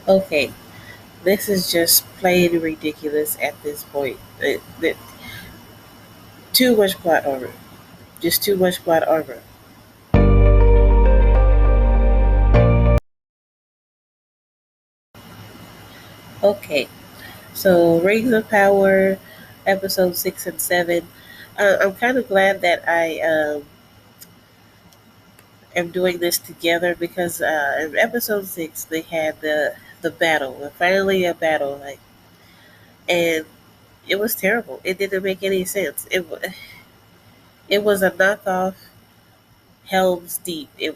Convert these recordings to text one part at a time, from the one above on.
Okay, this is just plain ridiculous at this point. Too much plot armor. Just too much plot armor. Okay, so Rings of Power, episode 6 and 7. I'm kind of glad that I am doing this together because in episode 6 they had the battle, finally a battle, and it was terrible. It didn't make any sense. It was a knockoff Helm's Deep. And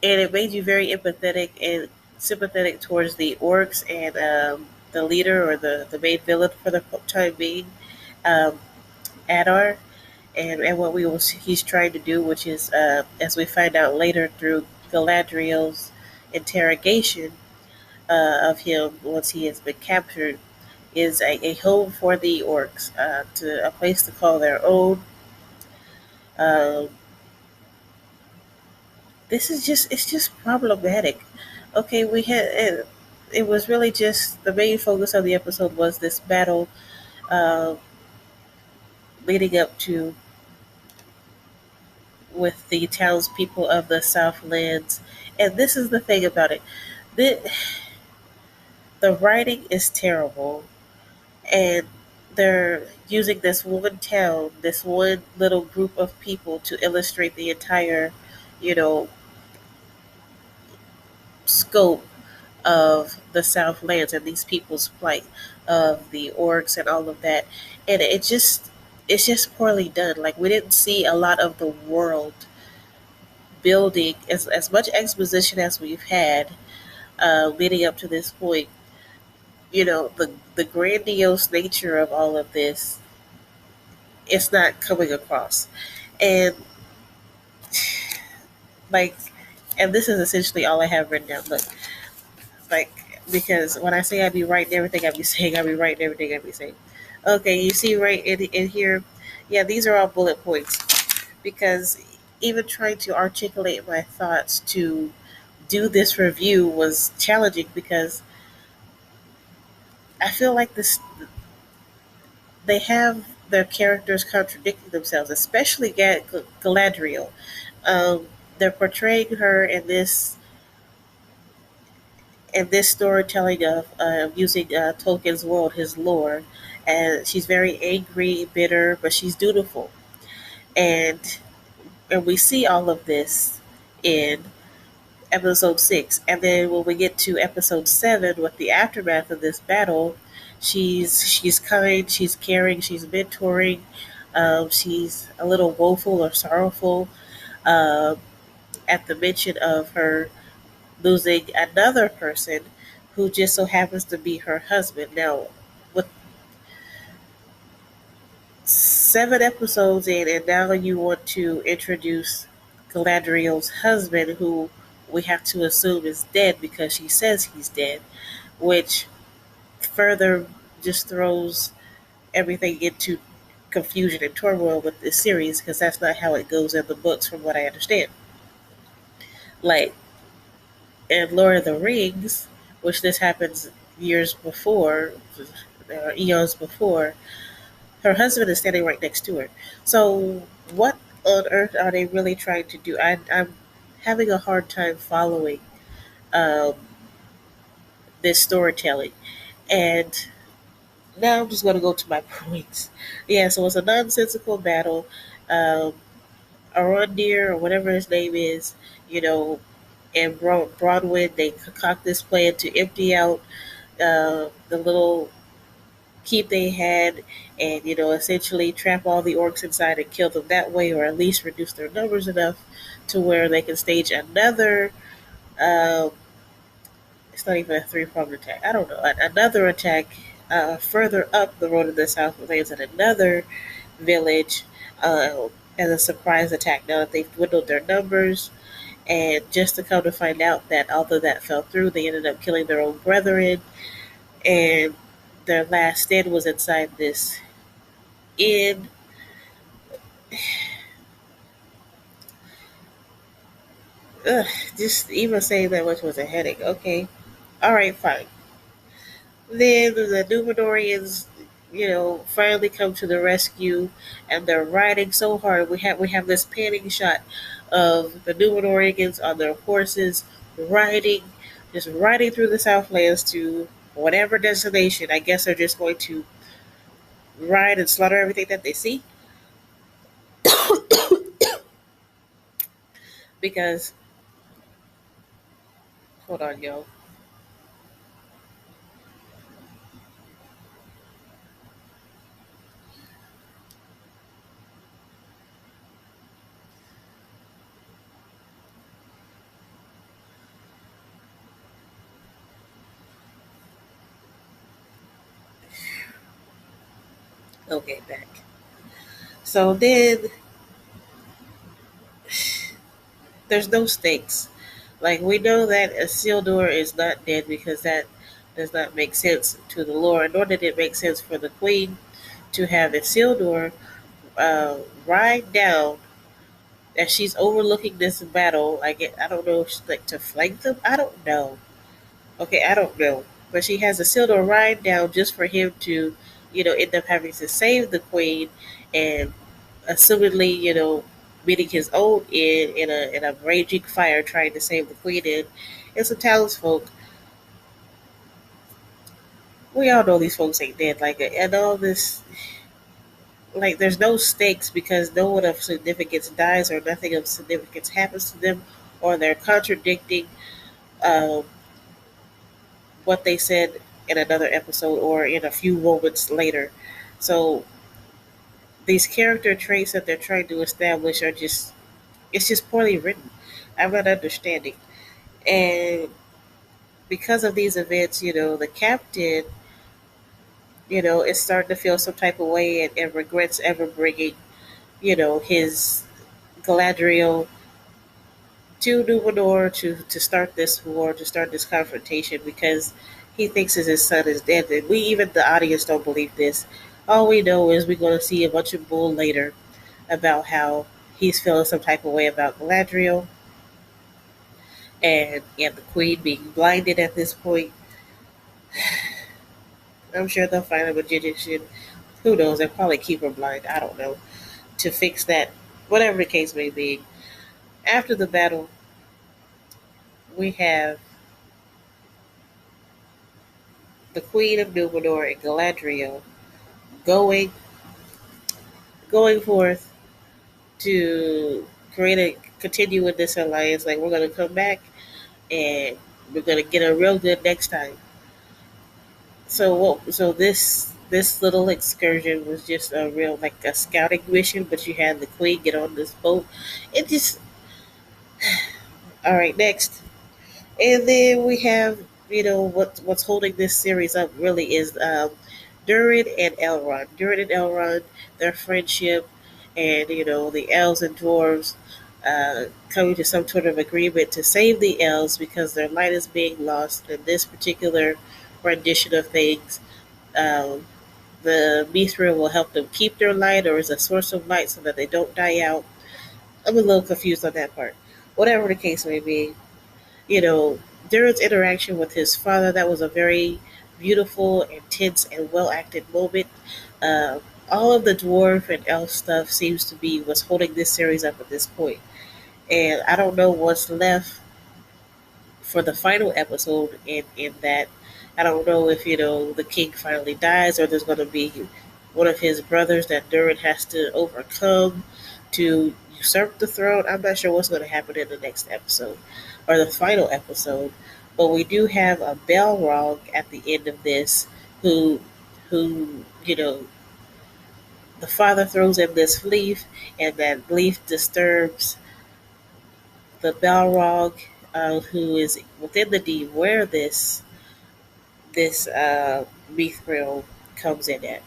it made you very empathetic and sympathetic towards the orcs and the leader or the main villain for the time being, um, Adar, and what he's trying to do, which is, as we find out later through Galadriel's interrogation of him once he has been captured, is a home for the orcs, to a place to call their own. Um, this is just it's just problematic. Okay, it was really just the main focus of the episode was this battle, uh, leading up to with the townspeople of the Southlands. And this is the thing about it: the the writing is terrible, and they're using this one town, this one little group of people to illustrate the entire, you know, scope of the Southlands and these people's plight, of the orcs and all of that. And it's just poorly done. Like, we didn't see a lot of the world building, as much exposition as we've had leading up to this point. The grandiose nature of all of this, it's not coming across. And like, and this is essentially all I have written down. Look, like, because when I say I be writing everything I be saying, I be writing everything I be saying. Okay, you see right in here, yeah, these are all bullet points, because even trying to articulate my thoughts to do this review was challenging, because I feel like this they have their characters contradicting themselves, especially Galadriel. Um, they're portraying her in this storytelling of using Tolkien's world, his lore, and she's very angry, bitter, but she's dutiful, and we see all of this in episode 6. And then when we get to episode 7, with the aftermath of this battle, she's kind, she's caring, she's mentoring, she's a little woeful or sorrowful, um, at the mention of her losing another person who just so happens to be her husband. Now, with 7 episodes in, and now you want to introduce Galadriel's husband, who we have to assume is dead because she says he's dead, which further just throws everything into confusion and turmoil with this series, because that's not how it goes in the books, from what I understand. Like in Lord of the Rings, which this happens years before, eons before, her husband is standing right next to her. So, what on earth are they really trying to do? I'm having a hard time following um, this storytelling. And now I'm just going to go to my points. Yeah, so it's a nonsensical battle. Um, Arondir, or whatever his name is, you know, and Broadway, they concoct this plan to empty out the little keep they had, and essentially trap all the orcs inside and kill them that way, or at least reduce their numbers enough to where they can stage another. Um, it's not even a three-pronged attack. I don't know, another attack further up the road in the Southlands at another village, as a surprise attack. Now that they've dwindled their numbers, and just to come to find out that although that fell through, they ended up killing their own brethren, and their last stand was inside this inn. Ugh, just even saying that much was a headache. Okay, all right, fine. Then the Numenorians, finally come to the rescue, and they're riding so hard. We have this panning shot of the Numenorians on their horses riding, just riding through the Southlands to whatever destination. I guess they're just going to ride and slaughter everything that they see because hold on, yo. Okay, back. So then there's no stakes. Like we know that Isildur is not dead because that does not make sense to the lore, nor did it make sense for the queen to have Isildur ride down as she's overlooking this battle. I don't know, like to flank them. I don't know. Okay, I don't know, but she has Isildur ride down just for him to, end up having to save the queen, and assumedly, meeting his own end in a raging fire trying to save the queen and some townsfolk. We all know these folks ain't dead. Like, and all this, like, there's no stakes because no one of significance dies or nothing of significance happens to them, or they're contradicting um, what they said in another episode or in a few moments later. So these character traits that they're trying to establish are just, it's just poorly written. I'm not understanding. And because of these events, the captain, is starting to feel some type of way and regrets ever bringing, his Galadriel to Numenor to start this war, to start this confrontation, because he thinks that his son is dead. And we, even the audience, don't believe this. All we know is we're going to see a bunch of bull later about how he's feeling some type of way about Galadriel and the queen being blinded at this point. I'm sure they'll find a magician. Who knows? They'll probably keep her blind. I don't know. To fix that, whatever the case may be. After the battle, we have the Queen of Numenor and Galadriel going going forth to continue with this alliance. Like we're gonna come back and we're gonna get a real good next time. So this little excursion was just a real like a scouting mission, but you had the Queen get on this boat. It just all right next. And then we have, what's holding this series up really is Durin and Elrond. Durin and Elrond, their friendship, and the elves and dwarves coming to some sort of agreement to save the elves because their light is being lost in this particular rendition of things. Um, the Mithril will help them keep their light or is a source of light so that they don't die out. I'm a little confused on that part. Whatever the case may be, you know, Durin's interaction with his father, that was a very beautiful, intense, and well acted moment. Uh, all of the dwarf and elf stuff seems to be what's holding this series up at this point. And I don't know what's left for the final episode in that. I don't know if, the king finally dies or there's going to be one of his brothers that Durin has to overcome to usurp the throne. I'm not sure what's going to happen in the next episode or the final episode. But we do have a Balrog at the end of this who, the father throws in this leaf and that leaf disturbs the Balrog who is within the deed where this mithril comes in at.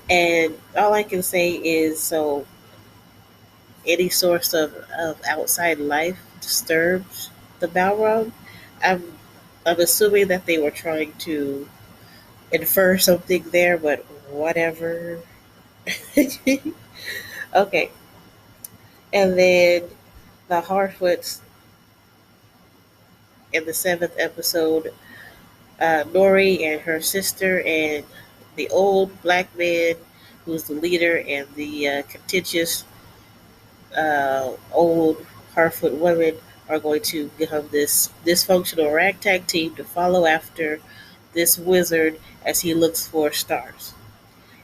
And all I can say is so any source of outside life disturbs the Balrog. I'm I'm assuming that they were trying to infer something there, but whatever. Okay. And then The Harfoots in the seventh episode, Nori and her sister and the old black man who's the leader and the contentious old Harfoot women are going to become this dysfunctional ragtag team to follow after this wizard as he looks for stars.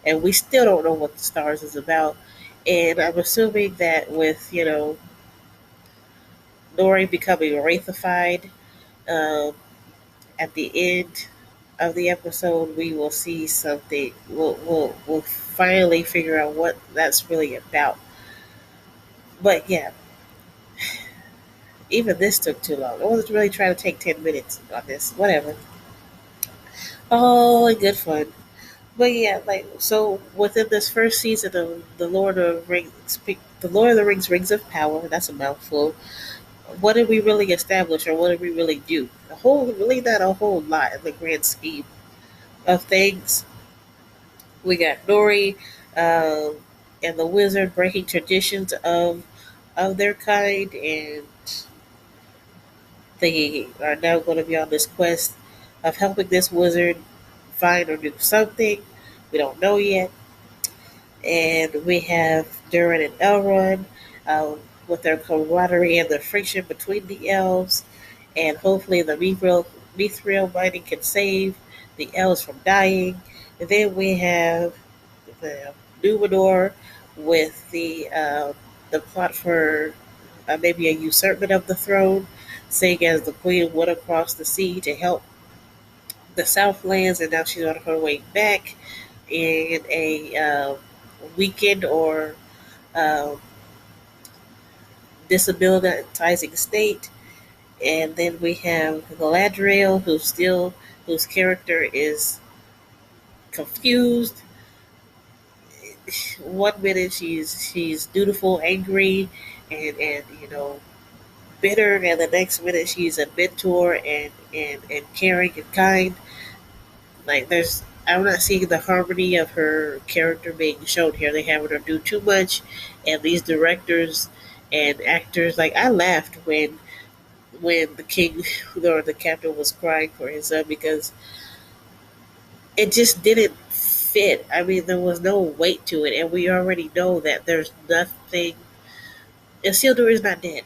And we still don't know what the stars is about. And I'm assuming that with, Nori becoming wraithified, um, at the end of the episode, we will see something. We'll finally figure out what that's really about. But yeah, even this took too long. I wasn't really trying to take 10 minutes on this. Whatever. All in good fun. But yeah, like so within this first season of the Lord of the Rings, Rings of Power. That's a mouthful. What did we really establish, or what did we really do? Really not a whole lot in the grand scheme of things. We got Nori um, and the wizard breaking traditions of their kind, and they are now going to be on this quest of helping this wizard find or do something. We don't know yet. And we have Durin and Elrond with their camaraderie and the friction between the elves, and hopefully the mithril mining can save the elves from dying. And then we have the Numenor with the plot for maybe a usurpment of the throne, seeing as the queen went across the sea to help the Southlands, and now she's on her way back in a weakened or um, disabilitizing state. And then we have Galadriel, whose character is confused. One minute she's dutiful, angry, and bitter, and the next minute she's a mentor and caring and kind. Like I'm not seeing the harmony of her character being shown here. They have her do too much, and these directors and actors, like I laughed when the king or the captain was crying for his son because it just didn't fit. I mean, there was no weight to it, and we already know that there's nothing. Isildur is not dead.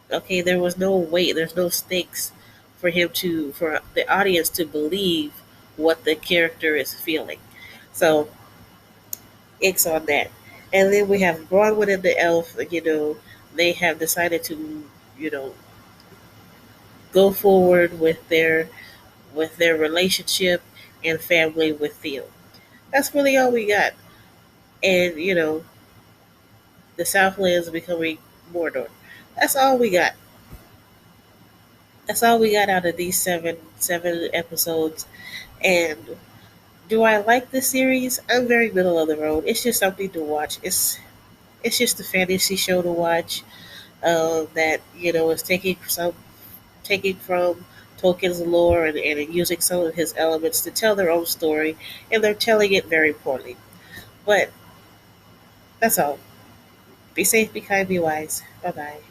Okay, there was no weight. There's no stakes for the audience to believe what the character is feeling. So X on that. And then we have Bronwyn and the elf. They have decided to you know go forward with their relationship and family with Theo. That's really all we got. And the Southlands becoming Mordor. That's all we got. That's all we got out of these seven episodes. And do I like the series? I'm very middle of the road. It's just something to watch. It's just a fantasy show to watch. That is taking from Tolkien's lore and using some of his elements to tell their own story, and they're telling it very poorly. But that's all. Be safe, be kind, be wise. Bye bye.